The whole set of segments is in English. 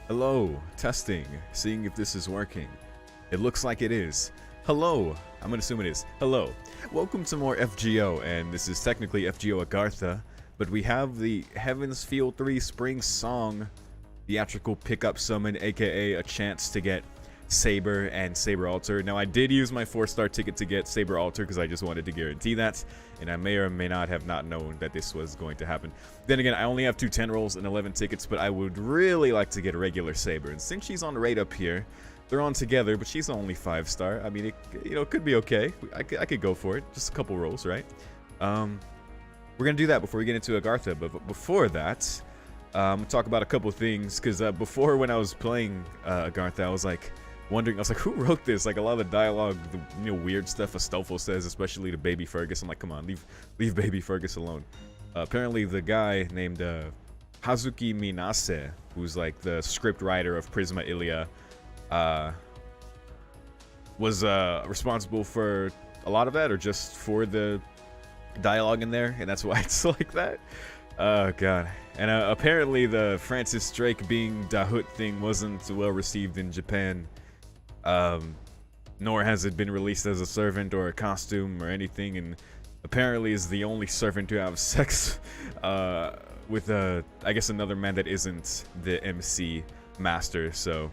Hello, testing, seeing if this is working. It looks like it is. Hello, I'm gonna assume it is. Hello, welcome to more FGO, and this is technically FGO Agartha, but we have the Heaven's Feel 3 Spring Song theatrical pickup summon, aka a chance to get Saber and Saber Alter. Now I did use my 4-star ticket to get Saber Alter because I just wanted to guarantee that, and I may or may not have not known that this was going to happen. Then again, I only have 2 10 rolls and 11 tickets, but I would really like to get a regular Saber, and since she's on right up here, they're on together, but she's only 5-star. I mean, it could be okay. I could go for it. Just a couple rolls, right? We're gonna do that before we get into Agartha, but before that, I'm gonna talk about a couple things, because before, when I was playing Agartha, I was like wondering, I was like, who wrote this? Like, a lot of the dialogue, the weird stuff Astolfo says, especially to Baby Fergus. I'm like, come on, leave Baby Fergus alone. Apparently, the guy named Hazuki Minase, who's like the script writer of Prisma Ilia, was responsible for a lot of that, or just for the dialogue in there, and that's why it's like that. Oh god. And apparently the Francis Drake being Dahut thing wasn't well received in Japan, nor has it been released as a servant or a costume or anything, and apparently is the only servant to have sex with I guess another man that isn't the MC master. So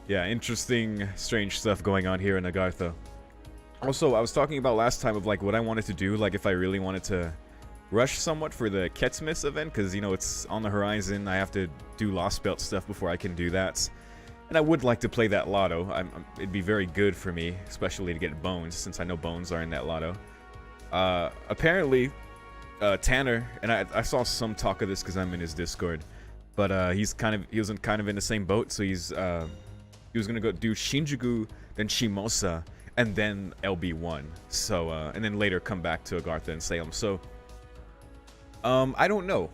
yeah, interesting, strange stuff going on here in Agartha. Also, I was talking about last time of like what I wanted to do, like if I really wanted to rush somewhat for the Ketsmith event, because you know it's on the horizon. I have to do Lost Belt stuff before I can do that, and I would like to play that lotto. It'd be very good for me, especially to get bones, since I know bones are in that lotto. Apparently, Tanner, and I saw some talk of this because I'm in his Discord, but he was kind of in the same boat, so he was gonna go do Shinjuku, then Shimosa, and then LB1. So and then later come back to Agartha and Salem. So I don't know.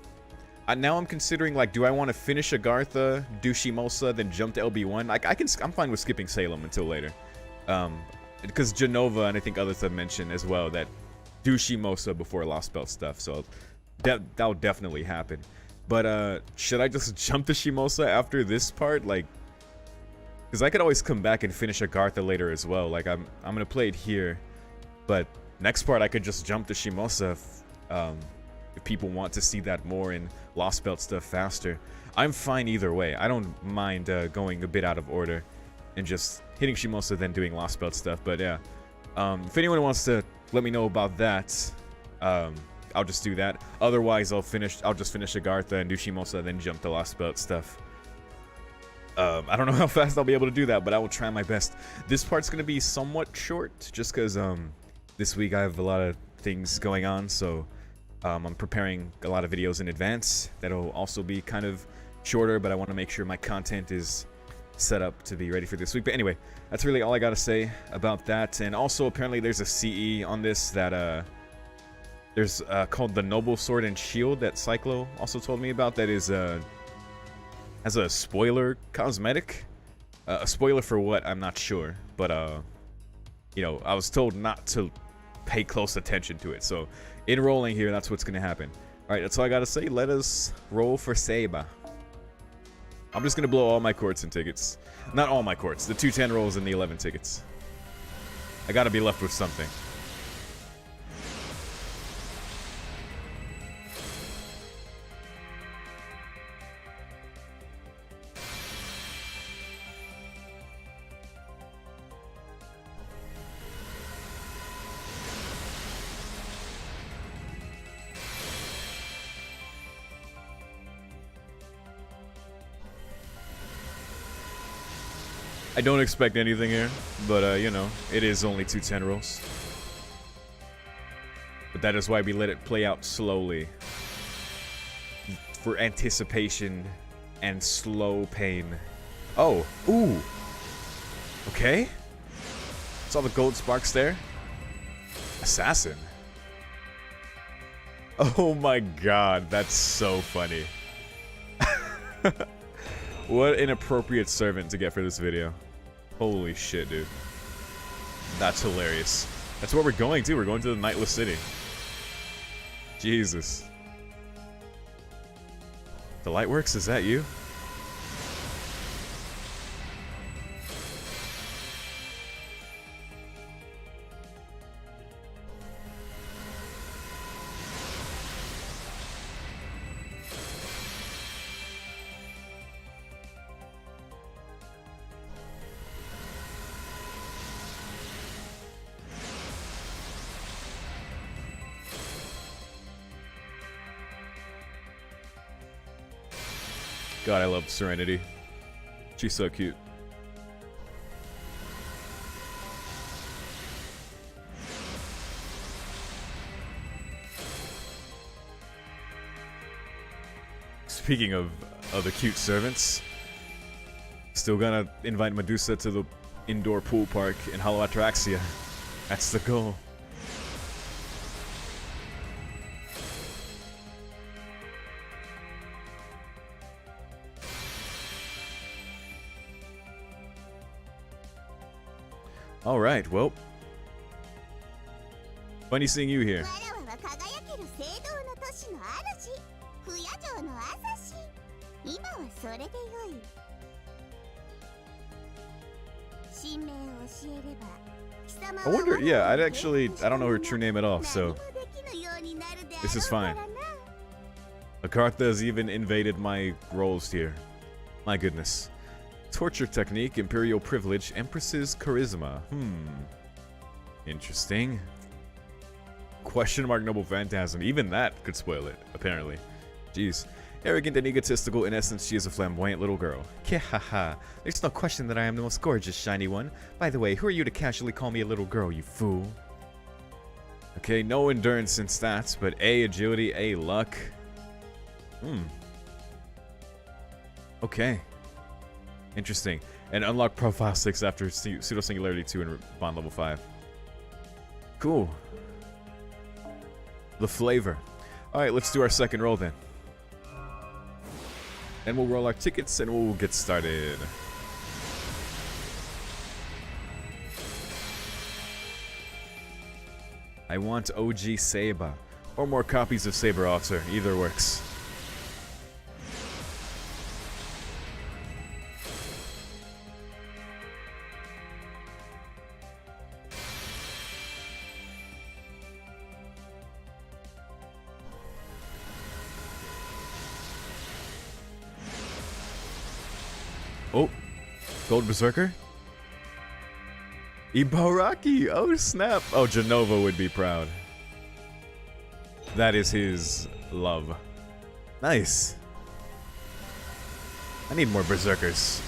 Now I'm considering, like, do I want to finish Agartha, do Shimosa, then jump to LB1? I'm fine with skipping Salem until later. Because Genova and I think others have mentioned as well that do Shimosa before Lost Belt stuff. So that'll definitely happen. But should I just jump to Shimosa after this part? Like, because I could always come back and finish Agartha later as well. Like, I'm gonna play it here, but next part I could just jump to Shimosa if people want to see that more in Lost Belt stuff faster. I'm fine either way. I don't mind going a bit out of order and just hitting Shimosa then doing Lost Belt stuff. But yeah, if anyone wants to let me know about that, I'll just do that. Otherwise, I'll just finish Agartha and do Shimosa, then jump to Lost Belt stuff. I don't know how fast I'll be able to do that, but I will try my best. This part's gonna be somewhat short, just because this week I have a lot of things going on, so I'm preparing a lot of videos in advance that'll also be kind of shorter, but I want to make sure my content is set up to be ready for this week. But anyway, that's really all I gotta say about that. And also, apparently there's a CE on this that there's called the Noble Sword and Shield that Cyclo also told me about, that is as a spoiler cosmetic. A spoiler for what, I'm not sure, but you know, I was told not to pay close attention to it, so in rolling here, that's what's gonna happen. Alright, that's all I gotta say. Let us roll for Saber. I'm just gonna blow all my courts and tickets. Not all my courts, the 2 10 rolls and the 11 tickets. I gotta be left with something. I don't expect anything here, but you know, it is only 2 10 rolls. But that is why we let it play out slowly. For anticipation and slow pain. Oh, ooh. Okay. Saw the gold sparks there. Assassin. Oh my god, that's so funny. What an appropriate servant to get for this video. Holy shit, dude. That's hilarious. That's where we're going to. We're going to the Nightless City. Jesus. The light works? Is that you? God, I love Serenity. She's so cute. Speaking of the cute servants, still gonna invite Medusa to the indoor pool park in Hollow Ataraxia. That's the goal. Alright, well. Funny seeing you here. I wonder, yeah, I don't know her true name at all, so this is fine. Agartha has even invaded my roles here. My goodness. Torture technique, imperial privilege, empress's charisma. Interesting. Question mark noble phantasm. Even that could spoil it, apparently. Jeez. Arrogant and egotistical, in essence, she is a flamboyant little girl. Kehaha. There's no question that I am the most gorgeous, shiny one. By the way, who are you to casually call me a little girl, you fool? Okay, no endurance in stats, but A, agility, A, luck. Okay. Interesting. And unlock profile 6 after pseudo singularity 2 and bond level 5. Cool. The flavor. Alright, let's do our second roll then. And we'll roll our tickets and we'll get started. I want OG Saber. Or more copies of Saber Officer. Either works. Oh, Gold Berserker? Ibaraki! Oh snap! Oh, Genova would be proud. That is his love. Nice. I need more Berserkers.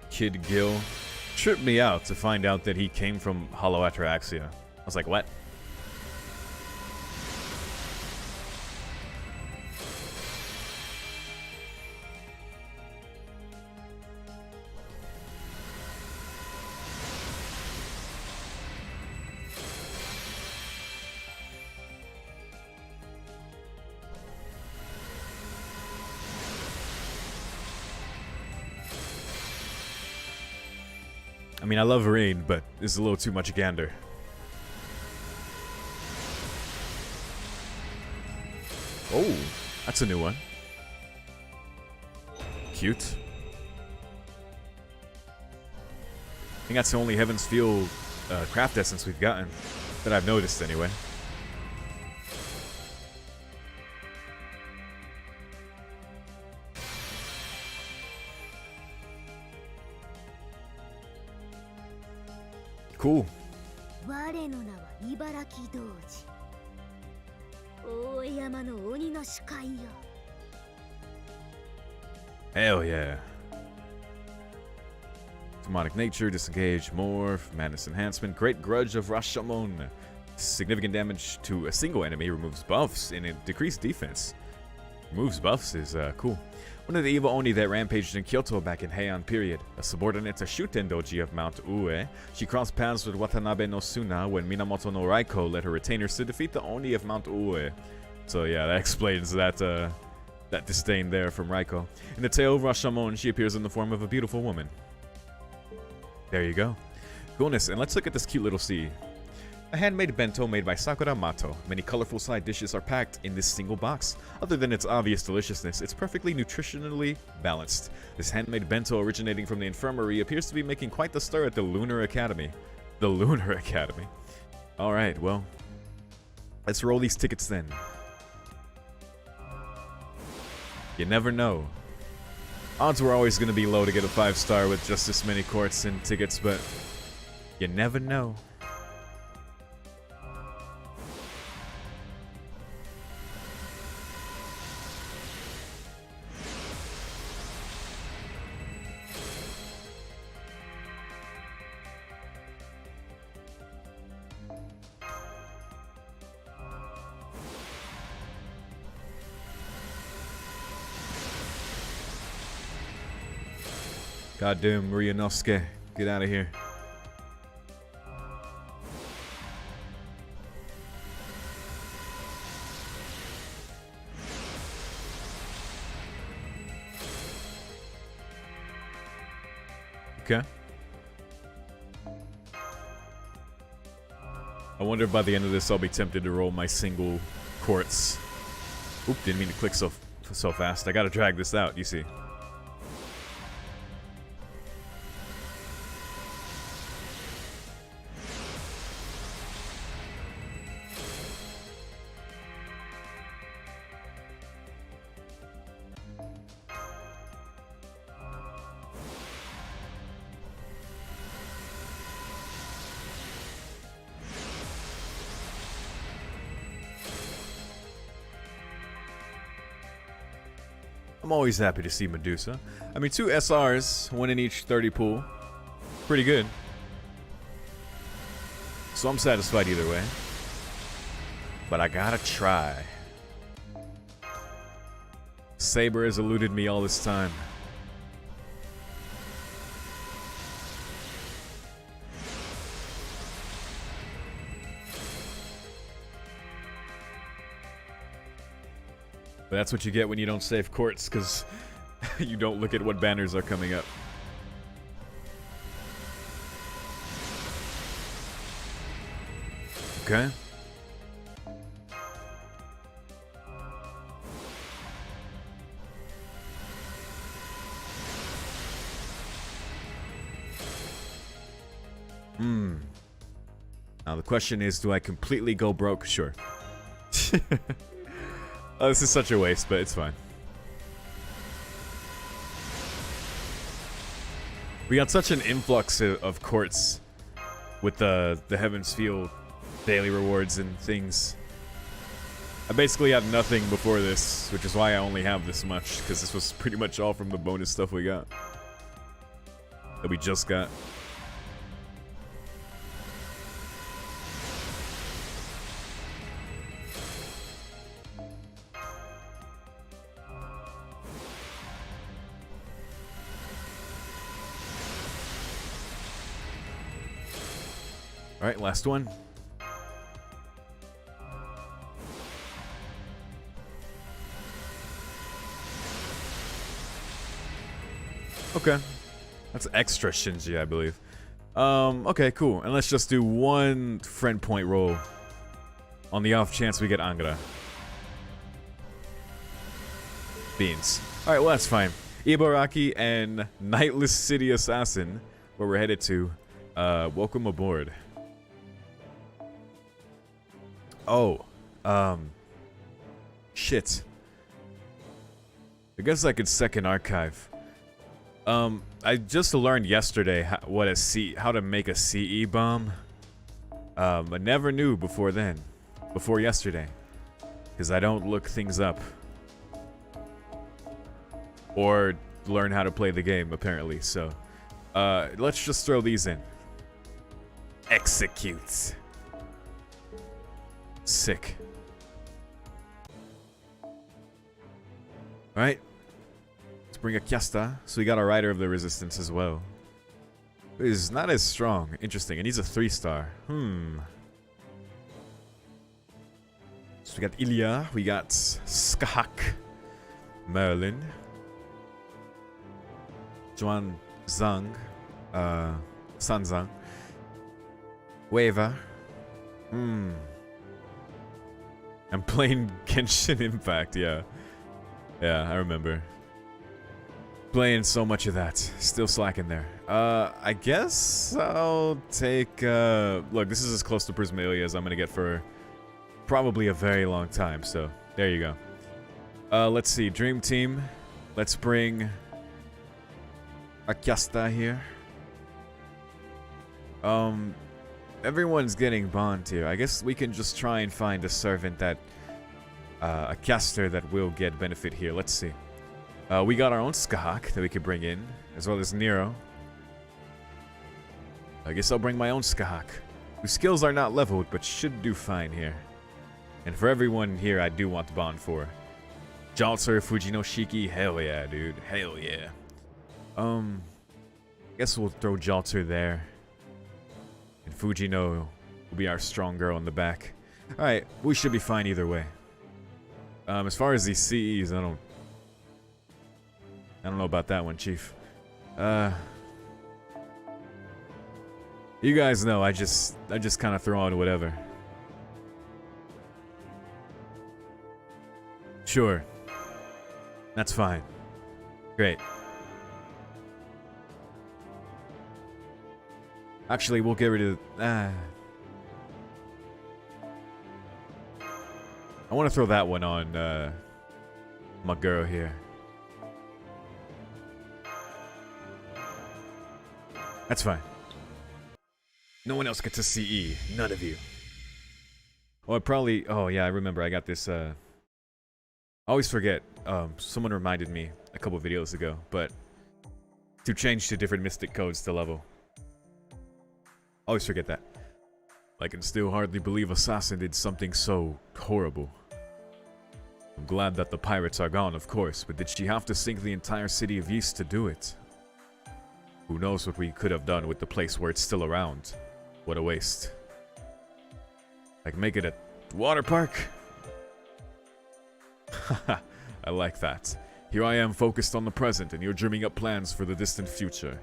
Kid Gil tripped me out to find out that he came from Hollow Ataraxia. I was like, what? I mean, I love Rain, but this is a little too much gander. Oh, that's a new one. Cute. I think that's the only Heaven's Feel craft essence we've gotten, that I've noticed anyway. Cool. Hell yeah. Demonic nature, disengage, morph, madness enhancement, great grudge of Rashomon. Significant damage to a single enemy, removes buffs, and it decreased defense. Removes buffs is cool. One of the evil Oni that rampaged in Kyoto back in Heian period. A subordinate to Shuten Doji of Mount Ue, she crossed paths with Watanabe no Suna when Minamoto no Raiko led her retainers to defeat the Oni of Mount Ue. So yeah, that explains that That disdain there from Raiko. In the tale of Rashomon, she appears in the form of a beautiful woman. There you go. Coolness, and let's look at this cute little sea. A handmade bento made by Sakura Mato. Many colorful side dishes are packed in this single box. Other than its obvious deliciousness, it's perfectly nutritionally balanced. This handmade bento originating from the infirmary appears to be making quite the stir at the Lunar Academy. The Lunar Academy. Alright, well, let's roll these tickets then. You never know. Odds were always going to be low to get a 5-star with just this many courts and tickets, but you never know. Goddamn Ryunosuke, get out of here. Okay. I wonder if by the end of this I'll be tempted to roll my single quartz. Oop, didn't mean to click so fast. I gotta drag this out, you see. I'm always happy to see Medusa. I mean, 2 SRs, 1 in each 30 pool. Pretty good. So I'm satisfied either way. But I gotta try. Saber has eluded me all this time. But that's what you get when you don't save courts, because you don't look at what banners are coming up. Okay. Now the question is, do I completely go broke? Sure. Oh, this is such a waste, but it's fine. We got such an influx of courts with the Heaven's Field daily rewards and things. I basically had nothing before this, which is why I only have this much, because this was pretty much all from the bonus stuff we got. That we just got. Alright, last one. Okay. That's extra Shinji, I believe. Okay, cool. And let's just do one friend point roll on the off chance we get Angra. Beans. Alright, well that's fine. Ibaraki and Nightless City Assassin, where we're headed to. Welcome aboard. Oh, shit. I guess I could second archive. I just learned yesterday how to make a CE bomb. I never knew before then, before yesterday, because I don't look things up or learn how to play the game apparently. So, let's just throw these in. Execute. Sick. Alright. Let's bring a Kyasta. So we got a Rider of the Resistance as well. He's not as strong. Interesting. And he's a 3-star. So we got Ilya. We got Skahak. Merlin. Juan Zhang. Sanzang. Waiver. I'm playing Genshin Impact, yeah. Yeah, I remember. Playing so much of that. Still slacking there. I guess I'll take, look, this is as close to Prismalia as I'm gonna get for probably a very long time, so there you go. Let's see, Dream Team. Let's bring Agartha here. Everyone's getting bond here. I guess we can just try and find a servant that, a caster that will get benefit here. Let's see. We got our own Skahak that we could bring in, as well as Nero. I guess I'll bring my own Skahak, whose skills are not leveled, but should do fine here. And for everyone here, I do want bond for. Jalter, Fujino Shiki, hell yeah, dude. Hell yeah. Guess we'll throw Jalter there. And Fujino will be our strong girl in the back. Alright, we should be fine either way. As far as these CEs, I don't know about that one, Chief. You guys know I just kind of throw on whatever. Sure. That's fine. Great. Actually, we'll get rid of... I want to throw that one on my girl here. That's fine. No one else gets a CE. None of you. Oh, I probably... Oh, yeah, I remember. I got this... I always forget. Someone reminded me a couple videos ago, but... To change to different mystic codes to level. Always forget that. I can still hardly believe Assassin did something so horrible. I'm glad that the pirates are gone, of course, but did she have to sink the entire city of Ys to do it? Who knows what we could have done with the place where it's still around. What a waste. Like, make it a water park? Haha, I like that. Here I am focused on the present, and you're dreaming up plans for the distant future.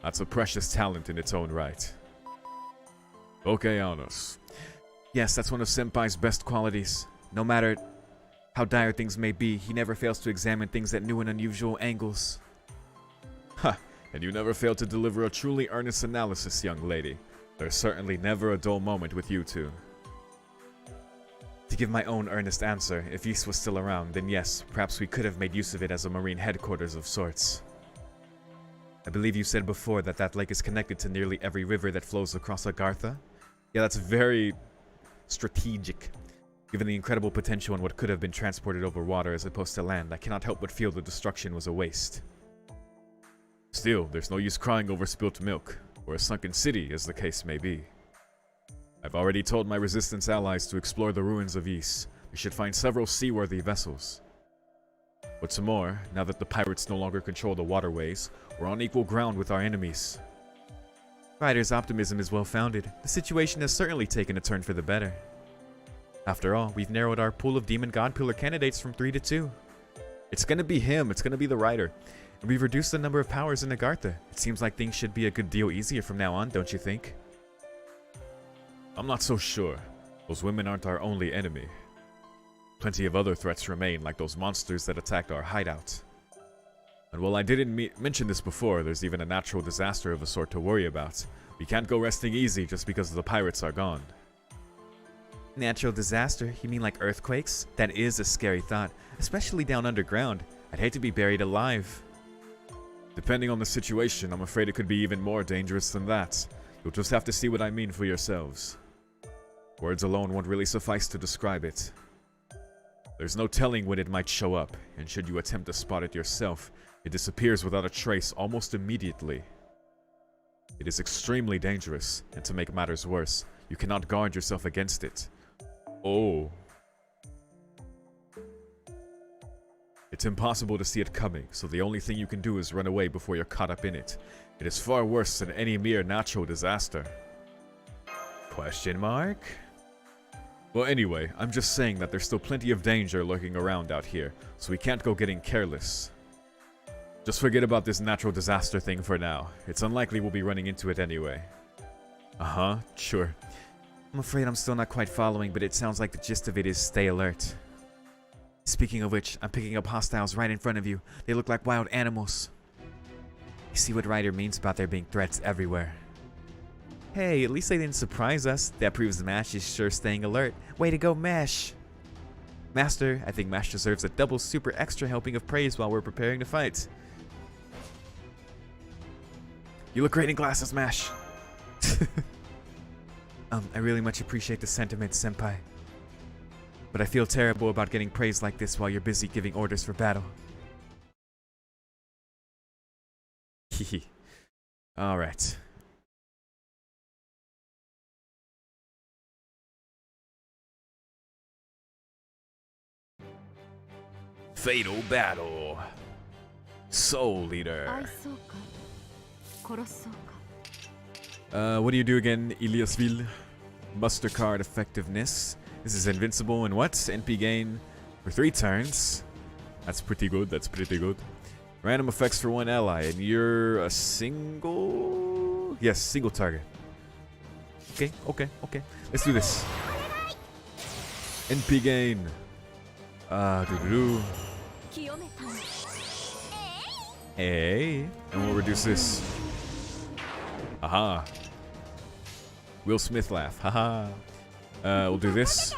That's a precious talent in its own right. Okeanos. Yes, that's one of Senpai's best qualities. No matter how dire things may be, he never fails to examine things at new and unusual angles. Ha! And you never fail to deliver a truly earnest analysis, young lady. There's certainly never a dull moment with you two. To give my own earnest answer, if Ys was still around, then yes, perhaps we could have made use of it as a marine headquarters of sorts. I believe you said before that that lake is connected to nearly every river that flows across Agartha? Yeah, that's very strategic. Given the incredible potential in what could have been transported over water as opposed to land, I cannot help but feel the destruction was a waste. Still, there's no use crying over spilt milk, or a sunken city, as the case may be. I've already told my resistance allies to explore the ruins of Ys. We should find several seaworthy vessels. What's more, now that the pirates no longer control the waterways, we're on equal ground with our enemies. Ryder's optimism is well-founded. The situation has certainly taken a turn for the better. After all, we've narrowed our pool of Demon God Pillar candidates from 3 to 2. It's gonna be him, it's gonna be the Rider. And we've reduced the number of powers in Agartha. It seems like things should be a good deal easier from now on, don't you think? I'm not so sure. Those women aren't our only enemy. Plenty of other threats remain, like those monsters that attacked our hideout. And while I didn't mention this before, there's even a natural disaster of a sort to worry about. We can't go resting easy just because the pirates are gone. Natural disaster? You mean like earthquakes? That is a scary thought, especially down underground. I'd hate to be buried alive. Depending on the situation, I'm afraid it could be even more dangerous than that. You'll just have to see what I mean for yourselves. Words alone won't really suffice to describe it. There's no telling when it might show up, and should you attempt to spot it yourself, it disappears without a trace almost immediately. It is extremely dangerous, and to make matters worse, you cannot guard yourself against it. Oh. It's impossible to see it coming, so the only thing you can do is run away before you're caught up in it. It is far worse than any mere natural disaster. Question mark? Well, anyway, I'm just saying that there's still plenty of danger lurking around out here, so we can't go getting careless. Just forget about this natural disaster thing for now. It's unlikely we'll be running into it anyway. Uh-huh, sure. I'm afraid I'm still not quite following, but it sounds like the gist of it is stay alert. Speaking of which, I'm picking up hostiles right in front of you. They look like wild animals. You see what Ryder means about there being threats everywhere. Hey, at least they didn't surprise us. That proves Mash is sure staying alert. Way to go, Mash! Master, I think Mash deserves a double super extra helping of praise while we're preparing to fight. You look great in glasses, Mash! I really much appreciate the sentiment, Senpai. But I feel terrible about getting praise like this while you're busy giving orders for battle. Hehe. Alright. Fatal battle. Soul Leader. What do you do again, Eliasville? Muster card effectiveness. This is invincible and what? NP gain for 3 turns. That's pretty good, that's pretty good. Random effects for 1 ally, and you're a single... Yes, single target. Okay. Let's do this. NP gain. Hey, and we'll reduce this. Aha. Will Smith laugh. Haha. We'll do this.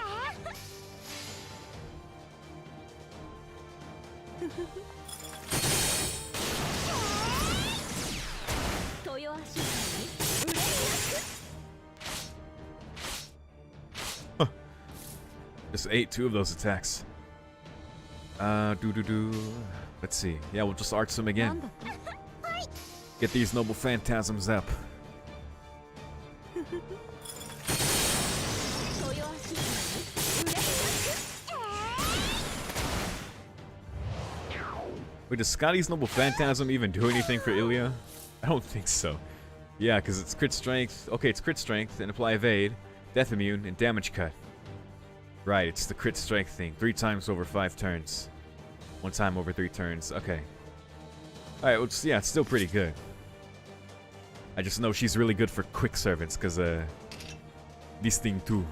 Huh. Just ate 2 of those attacks. Let's see. Yeah, we'll just arch them again. Get these noble phantasms up. Wait, does Scotty's noble phantasm even do anything for Ilya? I don't think so. Yeah, because it's crit strength. Okay, it's crit strength and apply evade, death immune, and damage cut. Right, it's the crit strength thing. 3 times over 5 turns. 1 time over 3 turns. Okay. Alright, well, yeah, it's still pretty good. I just know she's really good for quick servants, because, this thing too.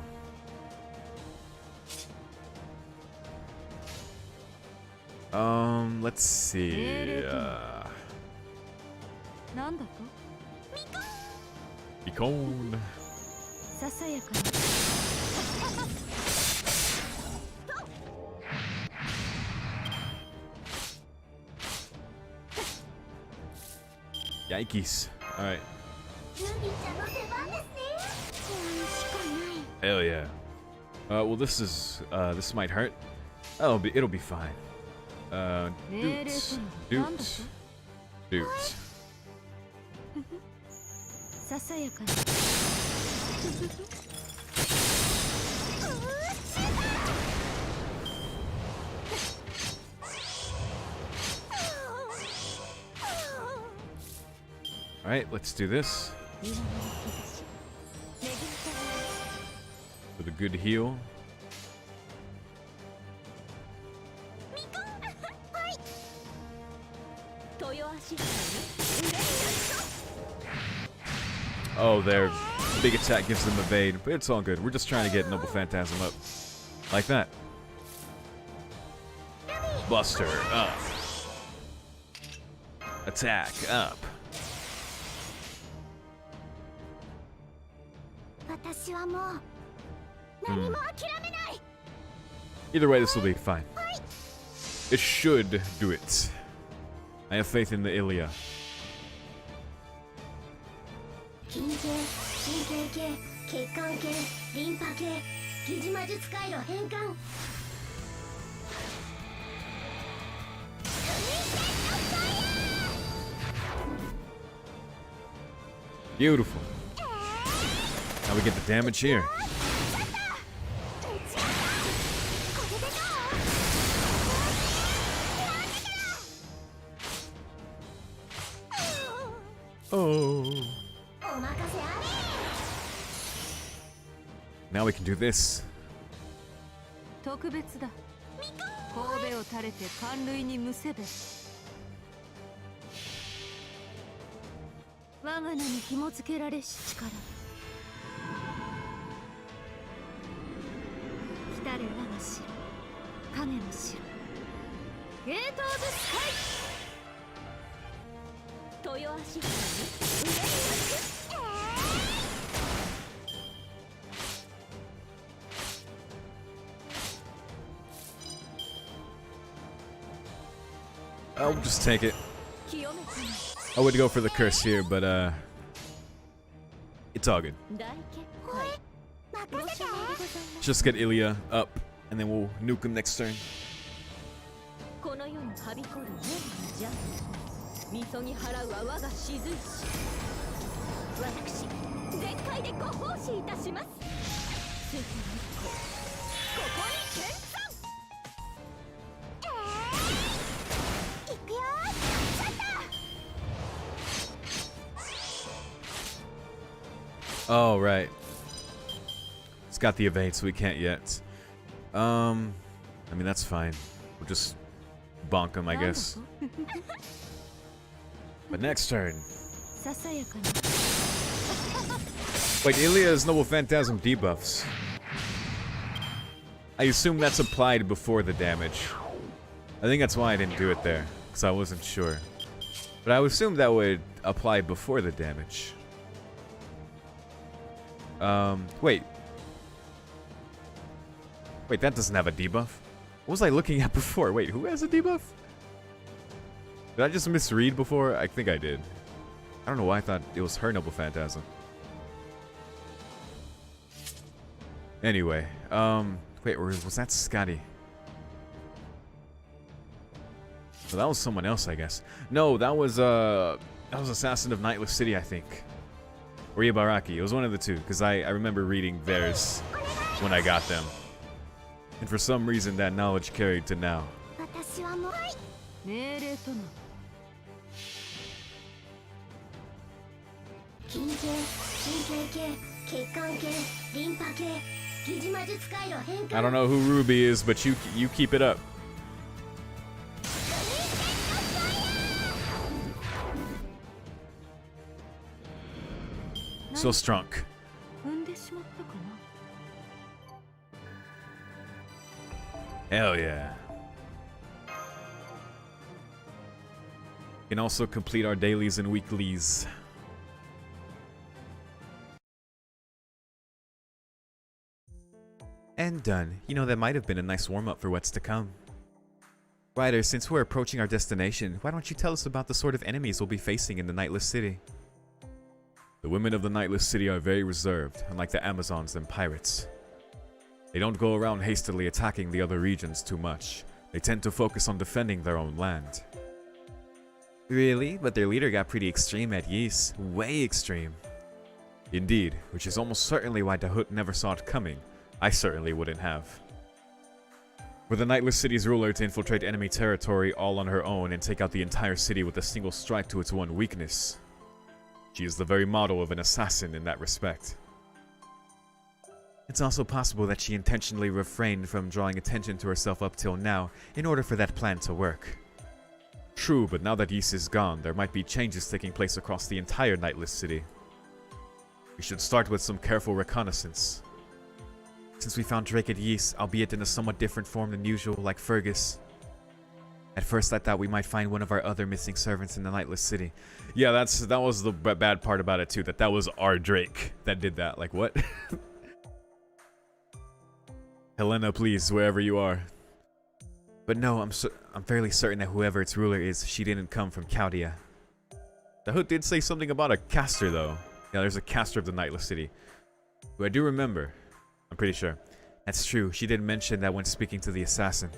Let's see. Beacon. Yikes. Alright. Hell yeah. Well, this might hurt. Oh, it'll be fine. Doot. Alright, let's do this. For the good heal. Oh, their big attack gives them evade, but it's all good. We're just trying to get Noble Phantasm up. Like that. Buster up. Attack up. Either way, this will be fine. It should do it. I have faith in the Ilya. Beautiful. Now we get the damage here. Oh. Now we can do this. 特別だ。神戸を垂れて寒類にむせべ。我が名に紐付けられし力。来たれ我が城、影の城。ゲートオブスカイ。豊足姫に上に行く。I'll just take it. I would go for the curse here, but it's all good. Just get Ilya up, and then we'll nuke him next turn. Oh, right. It's got the evade, so we can't yet. I mean, that's fine. We'll just bonk him, I guess. But next turn. Wait, Ilya's Noble Phantasm debuffs. I assume that's applied before the damage. I think that's why I didn't do it there, because I wasn't sure. But I would assume that would apply before the damage. Wait. Wait, that doesn't have a debuff? What was I looking at before? Wait, who has a debuff? Did I just misread before? I think I did. I don't know why I thought it was her Noble Phantasm. Anyway, wait, was that Scotty? So that was someone else, I guess. No, that was Assassin of Nightless City, I think. Or Ibaraki. It was one of the two, because I remember reading theirs when I got them. And for some reason, that knowledge carried to now. I don't know who Ruby is, but you keep it up. So strong. Hell yeah. We can also complete our dailies and weeklies. And done. You know, that might have been a nice warm-up for what's to come. Ryder, since we're approaching our destination, why don't you tell us about the sort of enemies we'll be facing in the Nightless City? The women of the Nightless City are very reserved, unlike the Amazons and pirates. They don't go around hastily attacking the other regions too much. They tend to focus on defending their own land. Really? But their leader got pretty extreme at Ys. Way extreme. Indeed, which is almost certainly why Dahut never saw it coming. I certainly wouldn't have. Were the Nightless City's ruler to infiltrate enemy territory all on her own and take out the entire city with a single strike to its one weakness? She is the very model of an assassin in that respect. It's also possible that she intentionally refrained from drawing attention to herself up till now in order for that plan to work. True, but now that Ys is gone, there might be changes taking place across the entire Nightless City. We should start with some careful reconnaissance. Since we found Drake at Ys, albeit in a somewhat different form than usual, like Fergus. At first I thought we might find one of our other missing servants in the Nightless City. Yeah, that was the bad part about it too, that was our Drake that did that. Like, what? Helena, please, wherever you are. But no, I'm fairly certain that whoever its ruler is, she didn't come from Chaldea. Dahut did say something about a caster, though. Yeah, there's a caster of the Nightless City, who I do remember. I'm pretty sure. That's true, she did mention that when speaking to the assassin.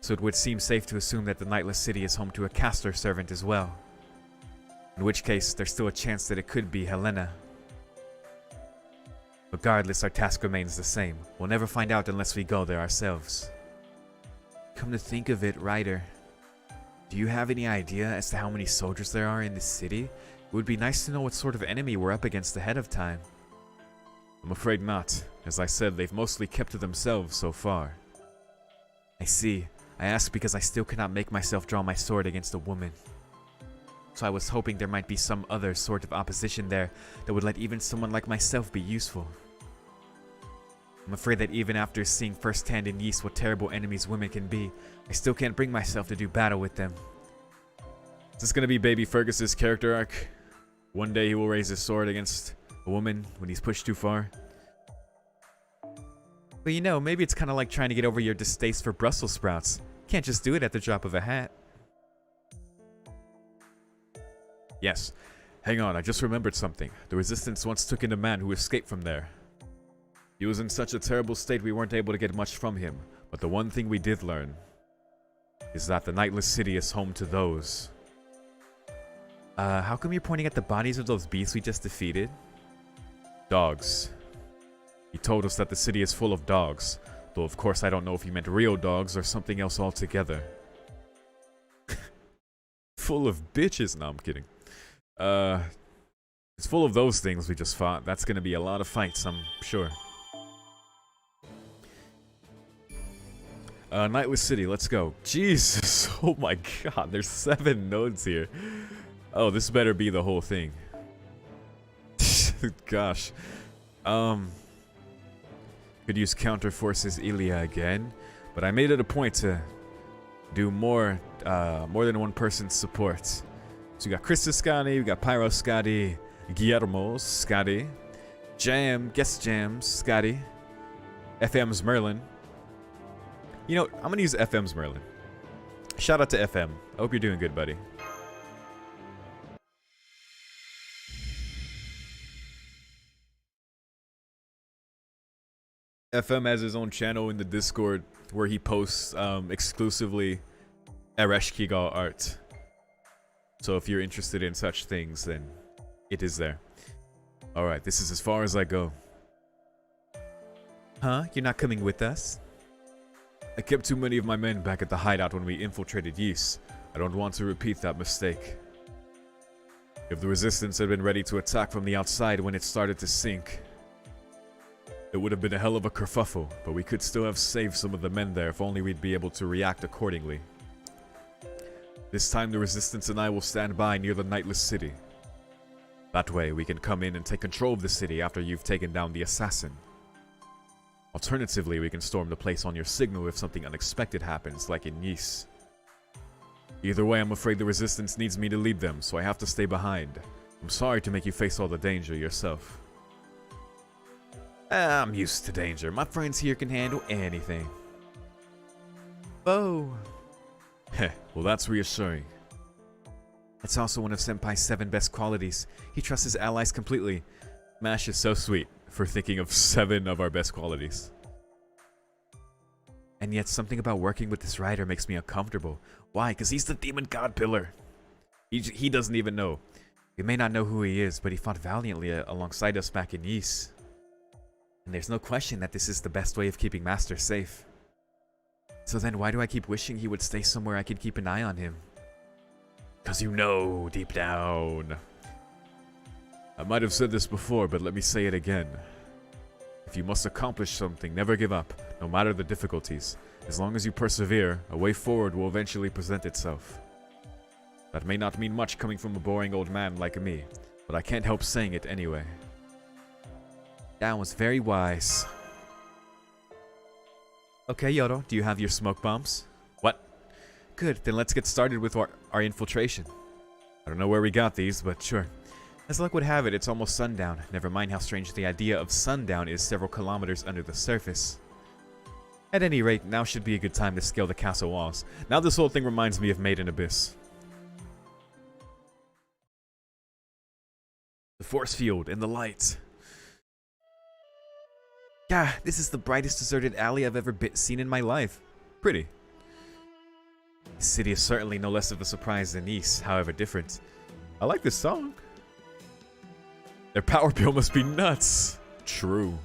So it would seem safe to assume that the Nightless City is home to a caster servant as well. In which case, there's still a chance that it could be Helena. Regardless, our task remains the same. We'll never find out unless we go there ourselves. Come to think of it, Ryder, do you have any idea as to how many soldiers there are in this city? It would be nice to know what sort of enemy we're up against ahead of time. I'm afraid not. As I said, they've mostly kept to themselves so far. I see. I ask because I still cannot make myself draw my sword against a woman. So I was hoping there might be some other sort of opposition there that would let even someone like myself be useful. I'm afraid that even after seeing firsthand in Ys what terrible enemies women can be, I still can't bring myself to do battle with them. Is this gonna be Baby Fergus's character arc? One day he will raise his sword against a woman when he's pushed too far? But you know, maybe it's kind of like trying to get over your distaste for Brussels sprouts. Can't just do it at the drop of a hat. Yes. Hang on, I just remembered something. The Resistance once took in a man who escaped from there. He was in such a terrible state we weren't able to get much from him, but the one thing we did learn is that the Nightless City is home to those. How come you're pointing at the bodies of those beasts we just defeated? Dogs. He told us that the city is full of dogs, though of course I don't know if he meant real dogs or something else altogether. Full of bitches? No, I'm kidding. It's full of those things we just fought. That's gonna be a lot of fights, I'm sure. Nightless City, let's go. Jesus, oh my god, there's 7 nodes here. Oh, this better be the whole thing. Gosh. Could use Counter Forces Ilia again, but I made it a point to do more than one person's support. So we got Krista Scotty, we got Pyro Scotty, Guillermo Scotty, Guest Jams Scotty, FM's Merlin. You know, I'm gonna use FM's Merlin. Shout out to FM. I hope you're doing good, buddy. FM has his own channel in the Discord where he posts exclusively Ereshkigal art. So if you're interested in such things, then it is there. Alright, this is as far as I go. Huh? You're not coming with us? I kept too many of my men back at the hideout when we infiltrated Ys. I don't want to repeat that mistake. If the Resistance had been ready to attack from the outside when it started to sink, it would have been a hell of a kerfuffle, but we could still have saved some of the men there if only we'd be able to react accordingly. This time the Resistance and I will stand by near the Nightless City. That way we can come in and take control of the city after you've taken down the assassin. Alternatively, we can storm the place on your signal if something unexpected happens, like in Ys. Either way, I'm afraid the Resistance needs me to lead them, so I have to stay behind. I'm sorry to make you face all the danger yourself. I'm used to danger. My friends here can handle anything. Oh. Heh, well that's reassuring. It's also one of Senpai's 7 best qualities. He trusts his allies completely. Mash is so sweet for thinking of 7 of our best qualities. And yet something about working with this rider makes me uncomfortable. Why? Because he's the demon god pillar. He doesn't even know. We may not know who he is, but he fought valiantly alongside us back in Ys. And there's no question that this is the best way of keeping Master safe. So then why do I keep wishing he would stay somewhere I could keep an eye on him? Because you know, deep down. I might have said this before, but let me say it again. If you must accomplish something, never give up, no matter the difficulties. As long as you persevere, a way forward will eventually present itself. That may not mean much coming from a boring old man like me, but I can't help saying it anyway. That was very wise. Okay, YORO, do you have your smoke bombs? What? Good, then let's get started with our infiltration. I don't know where we got these, but sure. As luck would have it, it's almost sundown. Never mind how strange the idea of sundown is several kilometers under the surface. At any rate, now should be a good time to scale the castle walls. Now this whole thing reminds me of Made in Abyss. The force field and the light. Yeah, this is the brightest deserted alley I've ever seen in my life. Pretty. The city is certainly no less of a surprise than Ys, however different. I like this song. Their power bill must be nuts. True.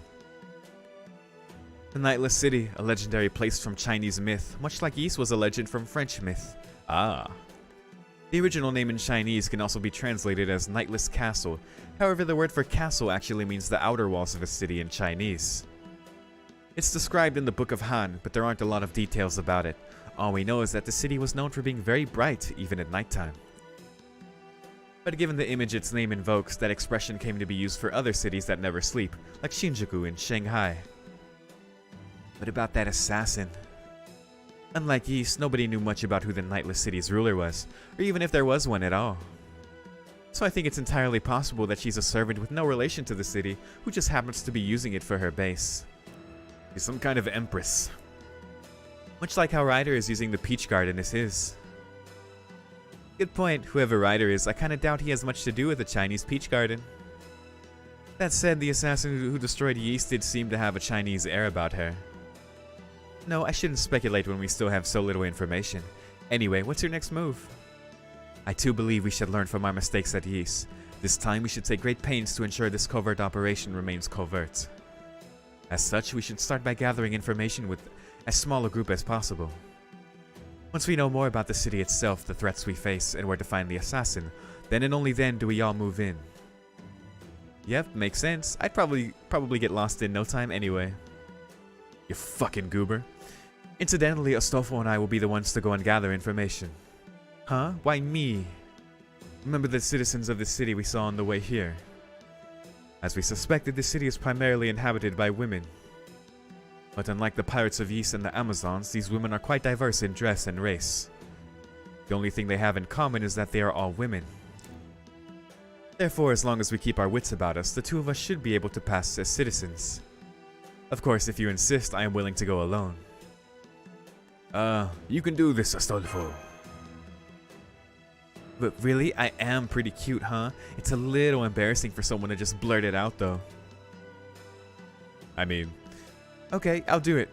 The Nightless City, a legendary place from Chinese myth, much like Ys was a legend from French myth. Ah. The original name in Chinese can also be translated as Nightless Castle. However, the word for castle actually means the outer walls of a city in Chinese. It's described in the Book of Han, but there aren't a lot of details about it. All we know is that the city was known for being very bright, even at nighttime. But given the image its name invokes, that expression came to be used for other cities that never sleep, like Shinjuku and Shanghai. But about that assassin. Unlike Ys, nobody knew much about who the Nightless City's ruler was, or even if there was one at all. So I think it's entirely possible that she's a servant with no relation to the city, who just happens to be using it for her base. She's some kind of empress. Much like how Ryder is using the Peach Garden as his. Good point, whoever Ryder is, I kinda doubt he has much to do with the Chinese Peach Garden. That said, the assassin who destroyed Ys did seem to have a Chinese air about her. No, I shouldn't speculate when we still have so little information. Anyway, what's your next move? I too believe we should learn from our mistakes at Ys. This time we should take great pains to ensure this covert operation remains covert. As such, we should start by gathering information with as small a group as possible. Once we know more about the city itself, the threats we face, and where to find the assassin, then and only then do we all move in. Yep, makes sense. I'd probably get lost in no time anyway. You fucking goober. Incidentally, Astolfo and I will be the ones to go and gather information. Huh? Why me? Remember the citizens of the city we saw on the way here? As we suspected, the city is primarily inhabited by women. But unlike the pirates of Ys and the Amazons, these women are quite diverse in dress and race. The only thing they have in common is that they are all women. Therefore, as long as we keep our wits about us, the two of us should be able to pass as citizens. Of course, if you insist, I am willing to go alone. You can do this, Astolfo. But really, I am pretty cute, huh? It's a little embarrassing for someone to just blurt it out, though. I mean, okay, I'll do it.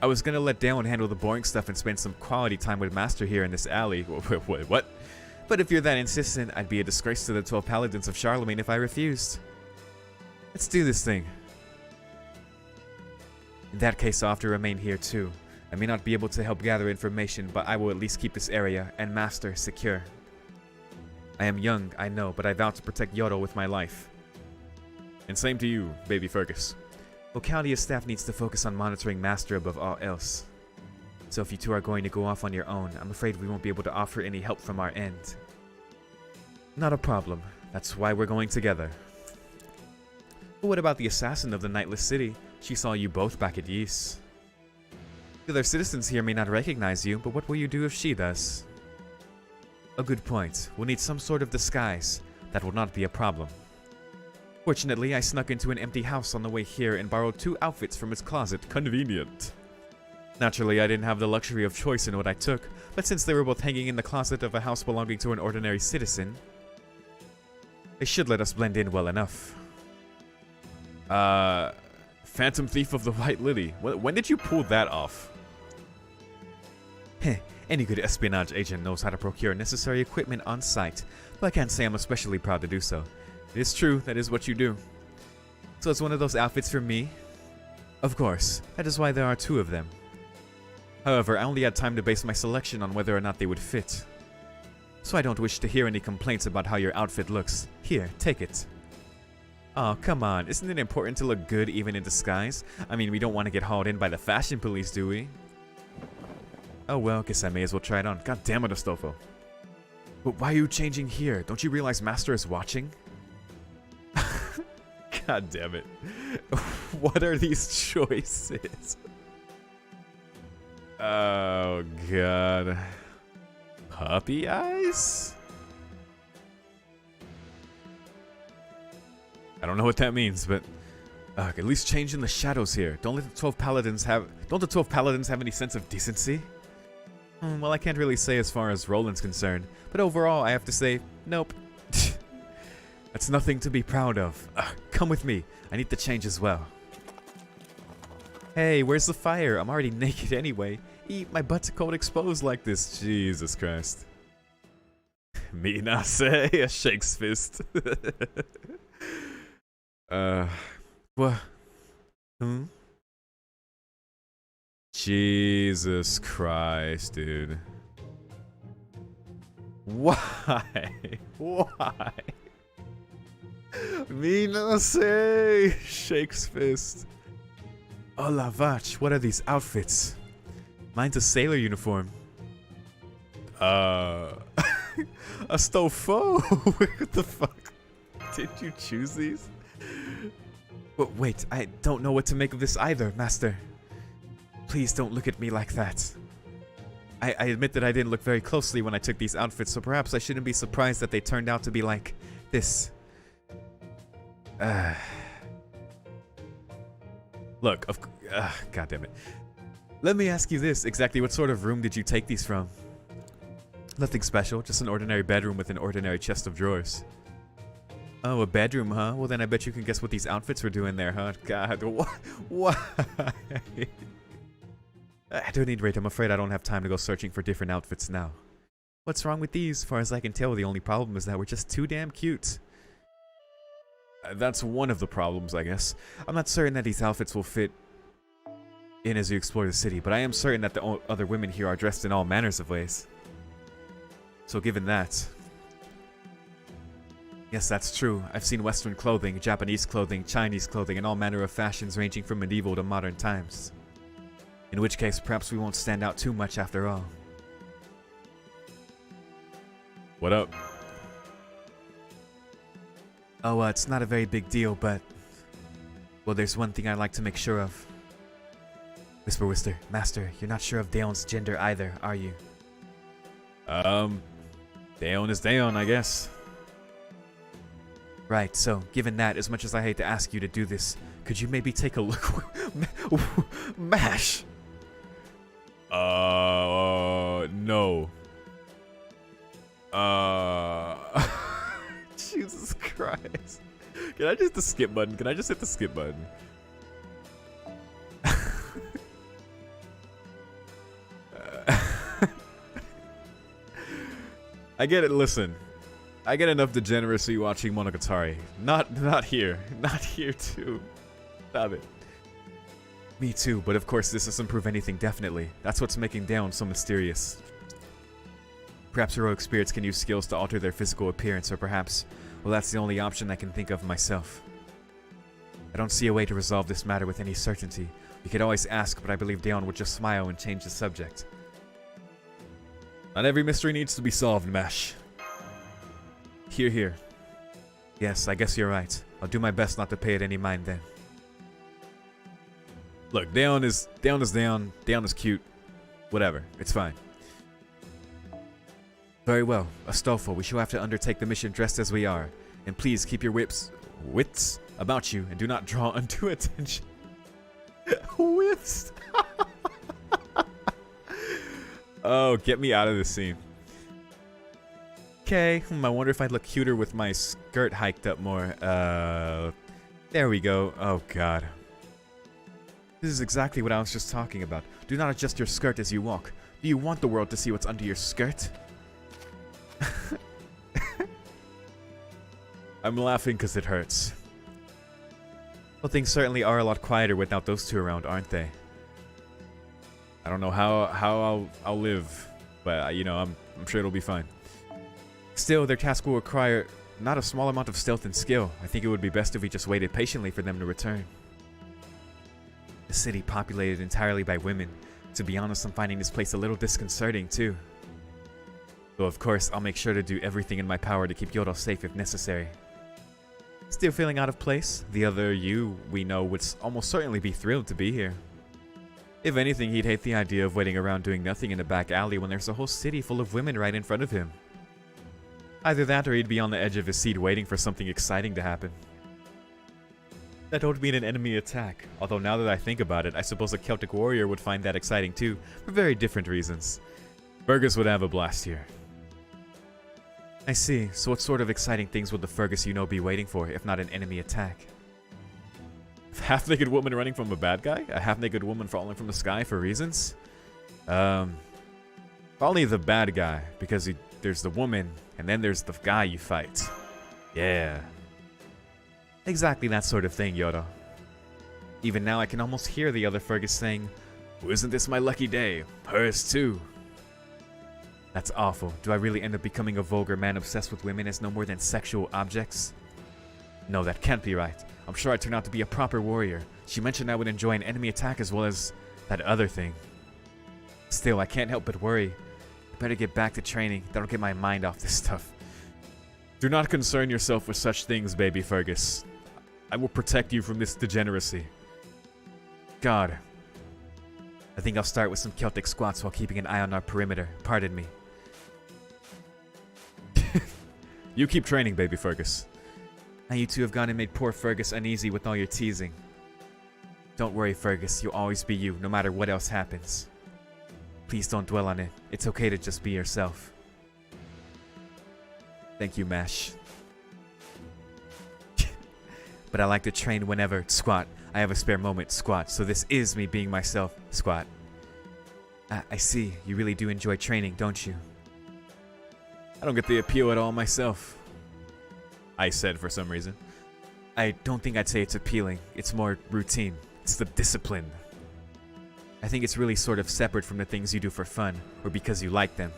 I was gonna let Dalen handle the boring stuff and spend some quality time with Master here in this alley. Wait, what? But if you're that insistent, I'd be a disgrace to the 12 Paladins of Charlemagne if I refused. Let's do this thing. In that case, I'll have to remain here too. I may not be able to help gather information, but I will at least keep this area and Master secure. I am young, I know, but I vow to protect YORO with my life. And same to you, baby Fergus. Locality staff needs to focus on monitoring Master above all else. So if you two are going to go off on your own, I'm afraid we won't be able to offer any help from our end. Not a problem. That's why we're going together. But what about the assassin of the Nightless City? She saw you both back at Ys. The other citizens here may not recognize you, but what will you do if she does? A good point. We'll need some sort of disguise. That will not be a problem. Fortunately, I snuck into an empty house on the way here and borrowed 2 outfits from its closet. Convenient. Naturally, I didn't have the luxury of choice in what I took, but since they were both hanging in the closet of a house belonging to an ordinary citizen, they should let us blend in well enough. Phantom Thief of the White Lily. When did you pull that off? Heh, any good espionage agent knows how to procure necessary equipment on site, but I can't say I'm especially proud to do so. It is true, that is what you do. So it's one of those outfits for me? Of course, that is why there are 2 of them. However, I only had time to base my selection on whether or not they would fit. So I don't wish to hear any complaints about how your outfit looks. Here, take it. Oh, come on, isn't it important to look good even in disguise? I mean, we don't want to get hauled in by the fashion police, do we? Oh well, guess I may as well try it on. God damn it, Astolfo. But why are you changing here? Don't you realize Master is watching? God damn it. What are these choices? Oh god. Puppy eyes? I don't know what that means, but at least change in the shadows here. Don't the 12 Paladins have any sense of decency? Well, I can't really say as far as Roland's concerned, but overall I have to say, nope. That's nothing to be proud of. Come with me. I need to change as well. Hey, where's the fire? I'm already naked anyway. Eat my butt's cold exposed like this. Jesus Christ. Me not say a shake's fist. What? Jesus Christ, dude. Why? Why? Me no say. Shakes fist. Oh la vache, what are these outfits? Mine's a sailor uniform. A stofo? What the fuck? Did you choose these? But wait, I don't know what to make of this either, Master. Please don't look at me like that. I admit that I didn't look very closely when I took these outfits, so perhaps I shouldn't be surprised that they turned out to be like this. Look, God damn it. Let me ask you this, exactly what sort of room did you take these from? Nothing special, just an ordinary bedroom with an ordinary chest of drawers. Oh, a bedroom, huh? Well then I bet you can guess what these outfits were doing there, huh? God, why? At any rate, I'm afraid I don't have time to go searching for different outfits now. What's wrong with these? As far as I can tell, the only problem is that we're just too damn cute. That's one of the problems, I guess. I'm not certain that these outfits will fit in as you explore the city, but I am certain that the other women here are dressed in all manners of ways. So given that... Yes, that's true. I've seen Western clothing, Japanese clothing, Chinese clothing, and all manner of fashions ranging from medieval to modern times. In which case, perhaps we won't stand out too much after all. What up? Oh, it's not a very big deal, but... Well, there's one thing I'd like to make sure of. Whisper, Whisper, Master, you're not sure of Daeon's gender either, are you? Daeon is Daeon, I guess. Right, so, given that, as much as I hate to ask you to do this, could you maybe take a look? MASH! No. Jesus Christ. Can I just hit the skip button? Can I just hit the skip button? I get it, listen. I get enough degeneracy watching Monogatari. Not here. Not here too. Stop it. Me too, but of course this doesn't prove anything definitely. That's what's making Daeon so mysterious. Perhaps heroic spirits can use skills to alter their physical appearance, or perhaps, well, that's the only option I can think of myself. I don't see a way to resolve this matter with any certainty. We could always ask, but I believe Daeon would just smile and change the subject. Not every mystery needs to be solved, Mesh. Hear, hear. Yes, I guess you're right. I'll do my best not to pay it any mind then. Look, Daeon is Daeon. Daeon is cute. Whatever, it's fine. Very well, Astolfo, we shall have to undertake the mission dressed as we are. And please keep your wits about you and do not draw undue attention. Whips? Oh, get me out of this scene. Okay, I wonder if I'd look cuter with my skirt hiked up more. There we go. Oh god. This is exactly what I was just talking about. Do not adjust your skirt as you walk. Do you want the world to see what's under your skirt? I'm laughing because it hurts. Well, things certainly are a lot quieter without those two around, aren't they? I don't know how I'll live, but you know, I'm sure it'll be fine. Still, their task will require not a small amount of stealth and skill. I think it would be best if we just waited patiently for them to return. A city populated entirely by women. To be honest, I'm finding this place a little disconcerting too. Though of course, I'll make sure to do everything in my power to keep Yoro safe if necessary. Still feeling out of place? The other you we know would almost certainly be thrilled to be here. If anything, he'd hate the idea of waiting around doing nothing in a back alley when there's a whole city full of women right in front of him. Either that or he'd be on the edge of his seat waiting for something exciting to happen. That would mean an enemy attack, although now that I think about it, I suppose a Celtic warrior would find that exciting too, for very different reasons. Fergus would have a blast here. I see, so what sort of exciting things would the Fergus you know be waiting for, if not an enemy attack? A half-naked woman running from a bad guy? A half-naked woman falling from the sky for reasons? Probably the bad guy, because there's the woman, and then there's the guy you fight. Yeah. Exactly that sort of thing, Yoro. Even now I can almost hear the other Fergus saying, "Well, isn't this my lucky day? Hers too." That's awful. Do I really end up becoming a vulgar man obsessed with women as no more than sexual objects? No, that can't be right. I'm sure I turned out to be a proper warrior. She mentioned I would enjoy an enemy attack as well as that other thing. Still, I can't help but worry. I better get back to training. That'll get my mind off this stuff. Do not concern yourself with such things, baby Fergus. I will protect you from this degeneracy. God. I think I'll start with some Celtic squats while keeping an eye on our perimeter. Pardon me. You keep training, baby Fergus. Now you two have gone and made poor Fergus uneasy with all your teasing. Don't worry, Fergus. You'll always be you, no matter what else happens. Please don't dwell on it. It's okay to just be yourself. Thank you, Mash. But I like to train whenever. Squat. I have a spare moment. Squat. So this is me being myself. Squat. I see. You really do enjoy training, don't you? I don't get the appeal at all myself. I said for some reason. I don't think I'd say it's appealing. It's more routine. It's the discipline. I think it's really sort of separate from the things you do for fun or because you like them.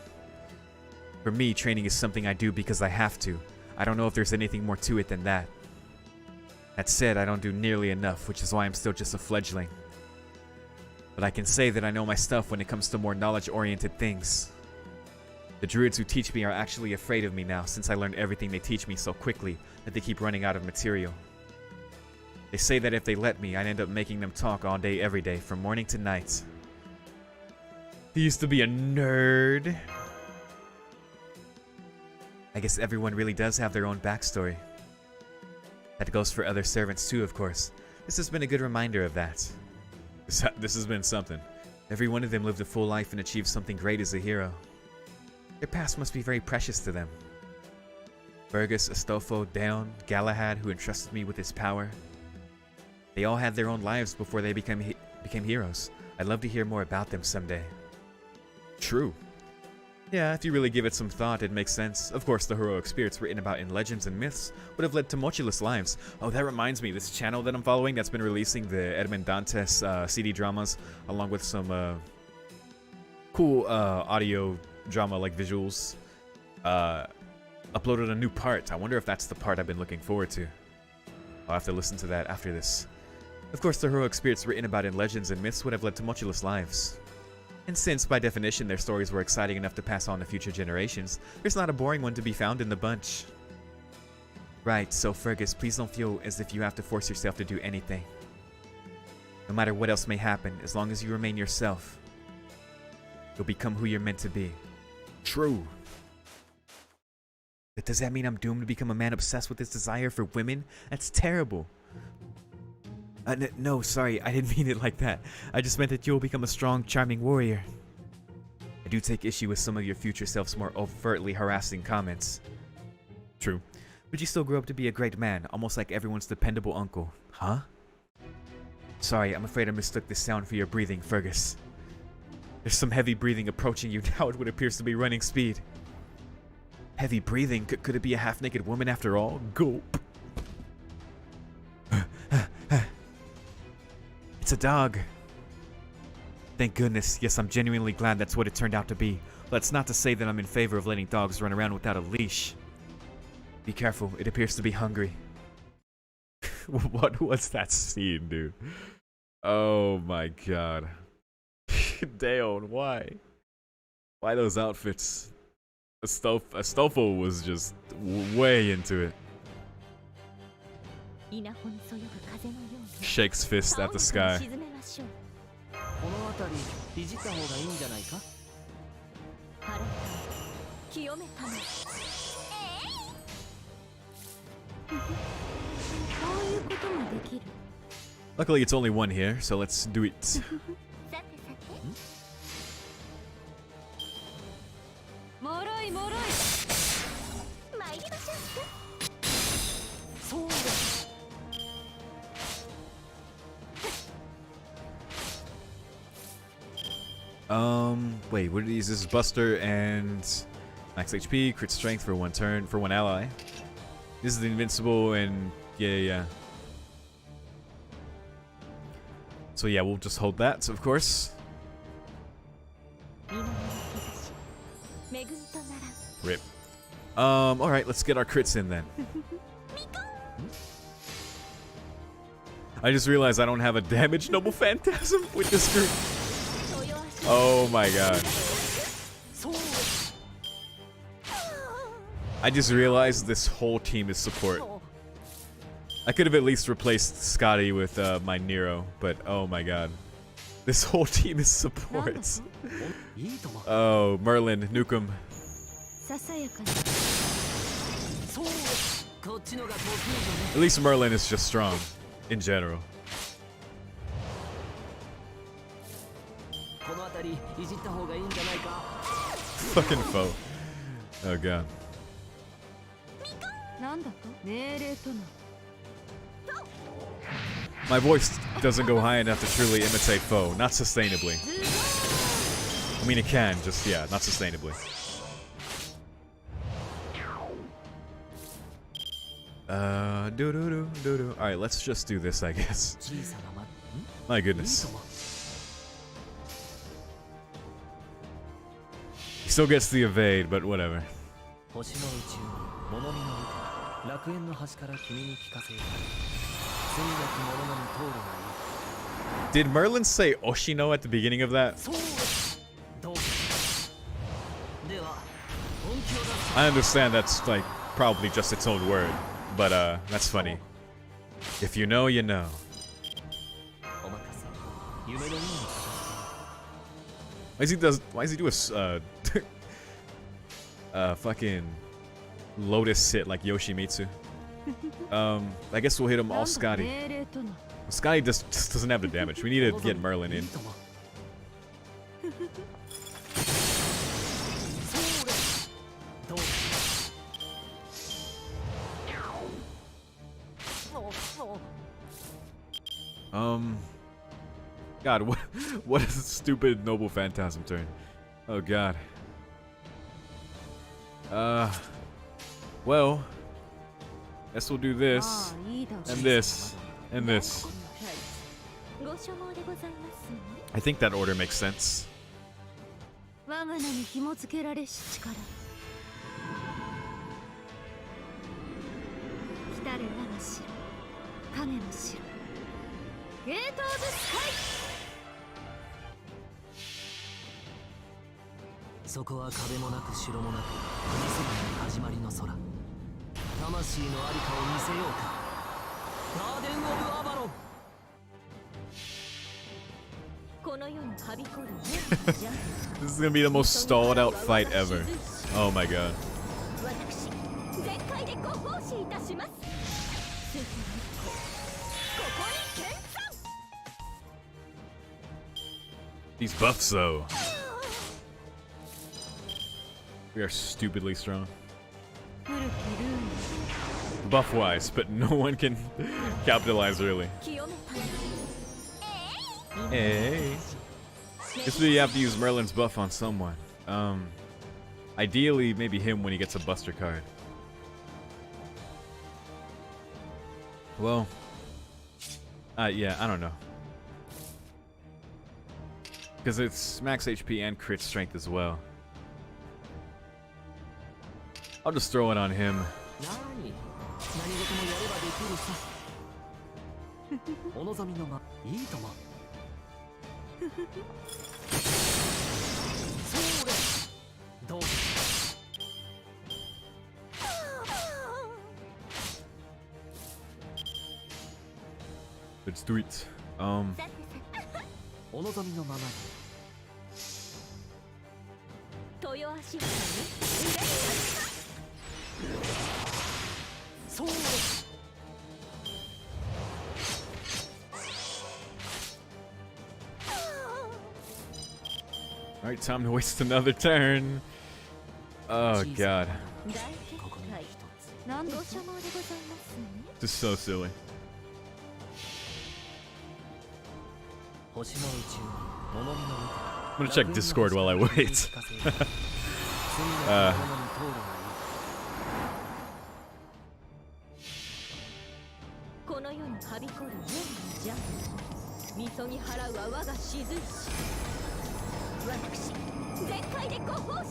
For me, training is something I do because I have to. I don't know if there's anything more to it than that. That said, I don't do nearly enough, which is why I'm still just a fledgling. But I can say that I know my stuff when it comes to more knowledge-oriented things. The druids who teach me are actually afraid of me now since I learned everything they teach me so quickly that they keep running out of material. They say that if they let me, I'd end up making them talk all day every day, from morning to night. He used to be a nerd. I guess everyone really does have their own backstory. That goes for other servants too, of course. This has been a good reminder of that. This has been something. Every one of them lived a full life and achieved something great as a hero. Their past must be very precious to them. Fergus, Astolfo, Daon, Galahad, who entrusted me with his power. They all had their own lives before they became heroes. I'd love to hear more about them someday. True. Yeah, if you really give it some thought, it makes sense. Of course, the heroic spirits written about in legends and myths would have led tumultuous lives. Oh, that reminds me, this channel that I'm following that's been releasing the Edmond Dantes CD dramas, along with some cool audio drama like visuals, uploaded a new part. I wonder if that's the part I've been looking forward to. I'll have to listen to that after this. Of course, the heroic spirits written about in legends and myths would have led tumultuous lives. And since, by definition, their stories were exciting enough to pass on to future generations, there's not a boring one to be found in the bunch. Right, so Fergus, please don't feel as if you have to force yourself to do anything. No matter what else may happen, as long as you remain yourself, you'll become who you're meant to be. True. But does that mean I'm doomed to become a man obsessed with this desire for women? That's terrible. No, sorry, I didn't mean it like that. I just meant that you'll become a strong, charming warrior. I do take issue with some of your future self's more overtly harassing comments. True. But you still grow up to be a great man, almost like everyone's dependable uncle. Huh? Sorry, I'm afraid I mistook this sound for your breathing, Fergus. There's some heavy breathing approaching you now at what appears to be running speed. Heavy breathing? Could it be a half-naked woman after all? Gulp. It's a dog. Thank goodness. Yes, I'm genuinely glad that's what it turned out to be. But it's not to say that I'm in favor of letting dogs run around without a leash. Be careful, it appears to be hungry. What was that scene, dude? Oh my god. Daon, why? Why those outfits? Astolfo was just way into it. Shakes fist at the sky. Luckily it's only one here, so let's do it. Wait, what are these? This is Buster and max HP, crit strength for one turn, for one ally. This is the invincible and yeah. So yeah, we'll just hold that, of course. Rip. Alright, let's get our crits in then. I just realized I don't have a damage Noble Phantasm with this group. Oh my god. I just realized this whole team is support. I could have at least replaced Scotty with my Nero, but oh my god. This whole team is support. Oh, Merlin, nuke him. At least Merlin is just strong, in general. Fucking foe. Oh god. My voice doesn't go high enough to truly imitate foe, not sustainably. I mean it can, just yeah, not sustainably. Alright, let's just do this, I guess. My goodness. He still gets the evade, but whatever. Did Merlin say Oshino at the beginning of that? I understand that's like probably just its own word, but that's funny. If you know, you know. Why does he do a fucking Lotus sit like Yoshimitsu? I guess we'll hit him all Scotty. Scotty just doesn't have the damage. We need to get Merlin in. God, what a stupid Noble Phantasm turn. Oh god. Well, guess we'll do this, and this, and this. I think that order makes sense. This is gonna be the most stalled out fight ever. Oh my god. These buffs though. We are stupidly strong. Buff wise, but no one can capitalize really. Hey. Guess we have to use Merlin's buff on someone. Ideally, maybe him when he gets a Buster card. Well, yeah, I don't know. Because it's max HP and crit strength as well. I'll just throw it on him. Let's do it. Alright, time to waste another turn. Oh god. This is so silly. I'm gonna check Discord while I wait.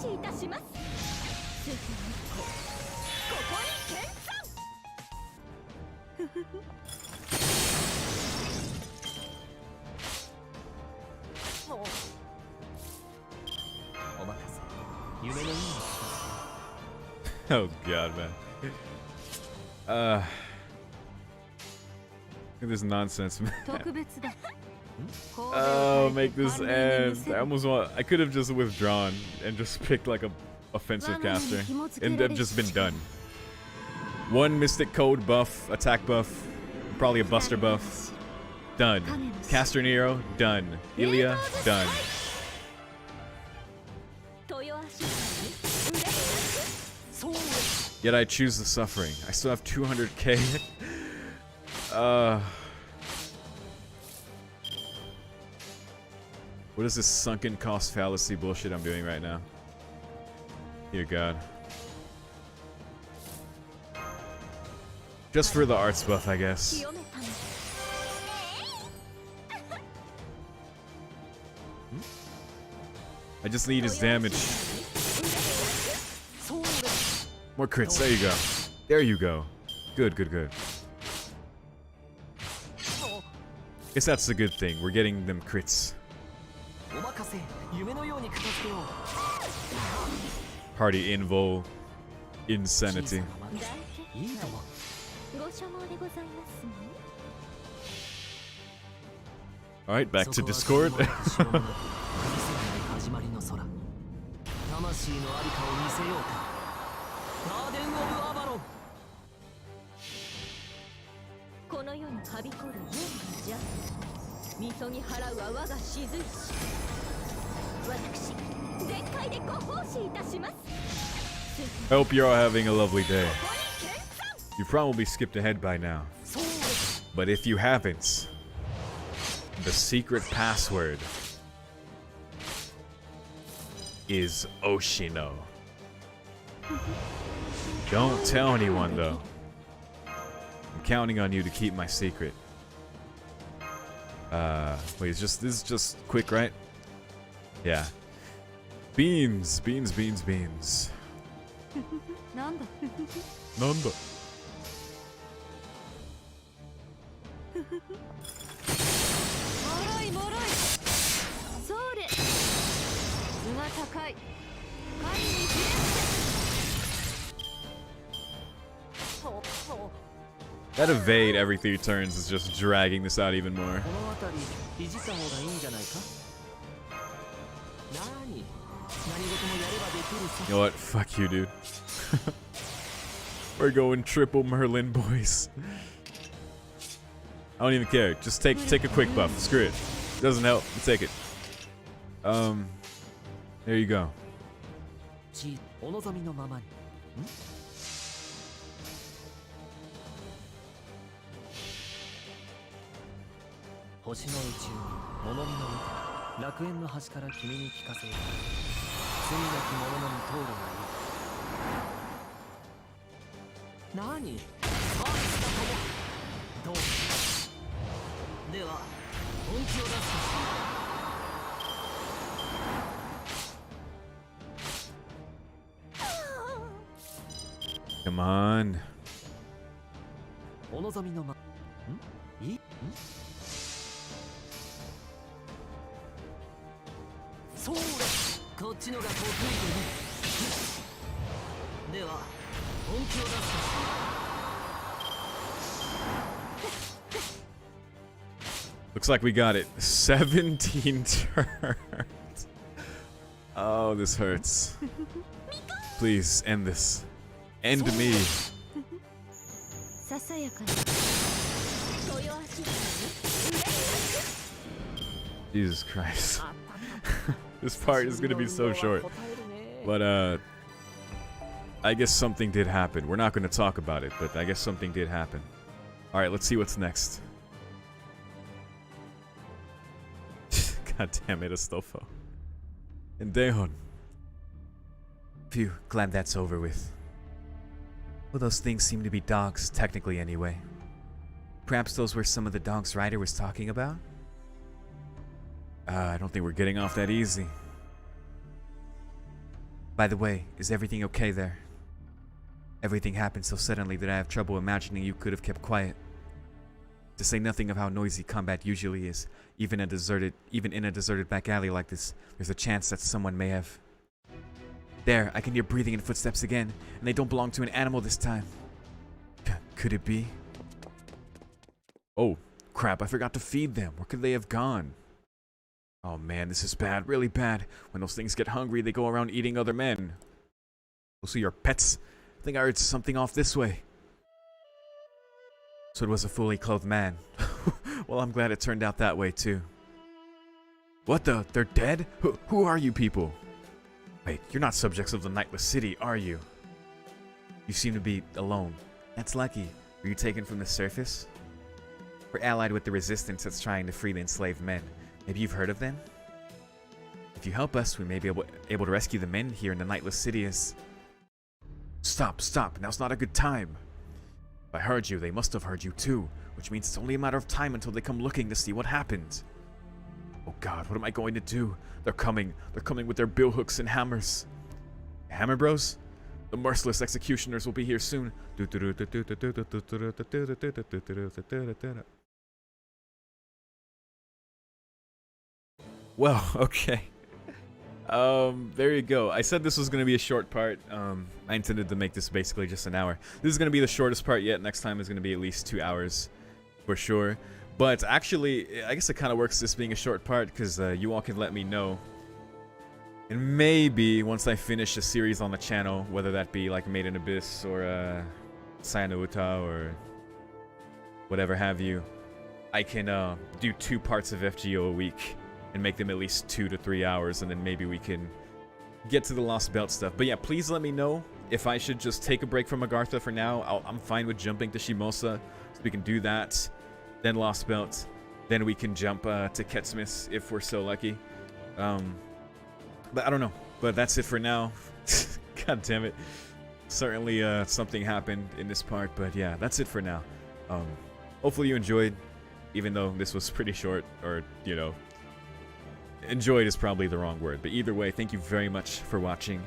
しいたします。スーパー日光、ここに見参。お任せ。夢のように。Oh god, man. Look at this nonsense, man. 特別だ。 Oh, make this end. I could have just withdrawn and just picked like a offensive caster and then just been done. One Mystic Code buff, attack buff, probably a Buster buff. Done. Caster Nero, done. Ilya, done. Yet I choose the suffering. I still have 200k. What is this sunken cost fallacy bullshit I'm doing right now? Dear God. Just for the arts buff, I guess. I just need his damage. More crits, there you go. There you go. Good, good, good. Guess that's the good thing. We're getting them crits. Party invo. Insanity. Alright, back to Discord. I hope you're all having a lovely day. You probably skipped ahead by now. But if you haven't, the secret password is Oshino. Don't tell anyone though. I'm counting on you to keep my secret. Wait, this is just quick, right? Yeah. Beans, beans, beans, beans. Nanda. Nanda. That evade every 3 turns is just dragging this out even more. You know what? Fuck you, dude. We're going triple Merlin, boys. I don't even care. Just take a quick buff. Screw it. Doesn't help. Take it. There you go. Come on. Looks like we got it. 17 turns. Oh, this hurts. Please end this. End me. Jesus Christ. This part is gonna be so short. But I guess something did happen. We're not gonna talk about it, but I guess something did happen. Alright, let's see what's next. God damn it, Astolfo. And Dehon. Phew, glad that's over with. Well, those things seem to be dogs, technically anyway. Perhaps those were some of the dogs Ryder was talking about? I don't think we're getting off that easy. By the way, is everything okay there? Everything happened so suddenly that I have trouble imagining you could have kept quiet. To say nothing of how noisy combat usually is, even in a deserted back alley like this, there's a chance that someone may have. There, I can hear breathing and footsteps again, and they don't belong to an animal this time. Could it be? Oh, crap, I forgot to feed them. Where could they have gone? Oh man, this is bad, really bad. When those things get hungry, they go around eating other men. Those are your pets? I think I heard something off this way. So it was a fully clothed man. Well, I'm glad it turned out that way too. What the? They're dead? Who are you people? Wait, you're not subjects of the Nightless City, are you? You seem to be alone. That's lucky. Were you taken from the surface? We're allied with the resistance that's trying to free the enslaved men. Maybe you've heard of them? If you help us, we may be able to rescue the men here in the Nightless City as... Stop, stop. Now's not a good time. If I heard you, they must have heard you too, which means it's only a matter of time until they come looking to see what happened. Oh god, what am I going to do? They're coming. They're coming with their billhooks and hammers. Hammer bros? The merciless executioners will be here soon. Well, okay. There you go. I said this was going to be a short part. I intended to make this basically just an hour. This is going to be the shortest part yet. Next time is going to be at least 2 hours for sure. But actually, I guess it kind of works this being a short part because you all can let me know. And maybe once I finish a series on the channel, whether that be like Made in Abyss or Sayonouta or whatever have you, I can do 2 parts of FGO a week and make them at least 2 to 3 hours, and then maybe we can get to the Lost Belt stuff. But yeah, please let me know if I should just take a break from Agartha for now. I'm fine with jumping to Shimosa, so we can do that. Then Lost Belt, then we can jump to Ketsmith if we're so lucky. But I don't know. But that's it for now. God damn it. Certainly something happened in this part, but yeah, that's it for now. Hopefully you enjoyed, even though this was pretty short, or, you know, enjoyed is probably the wrong word. But either way, thank you very much for watching.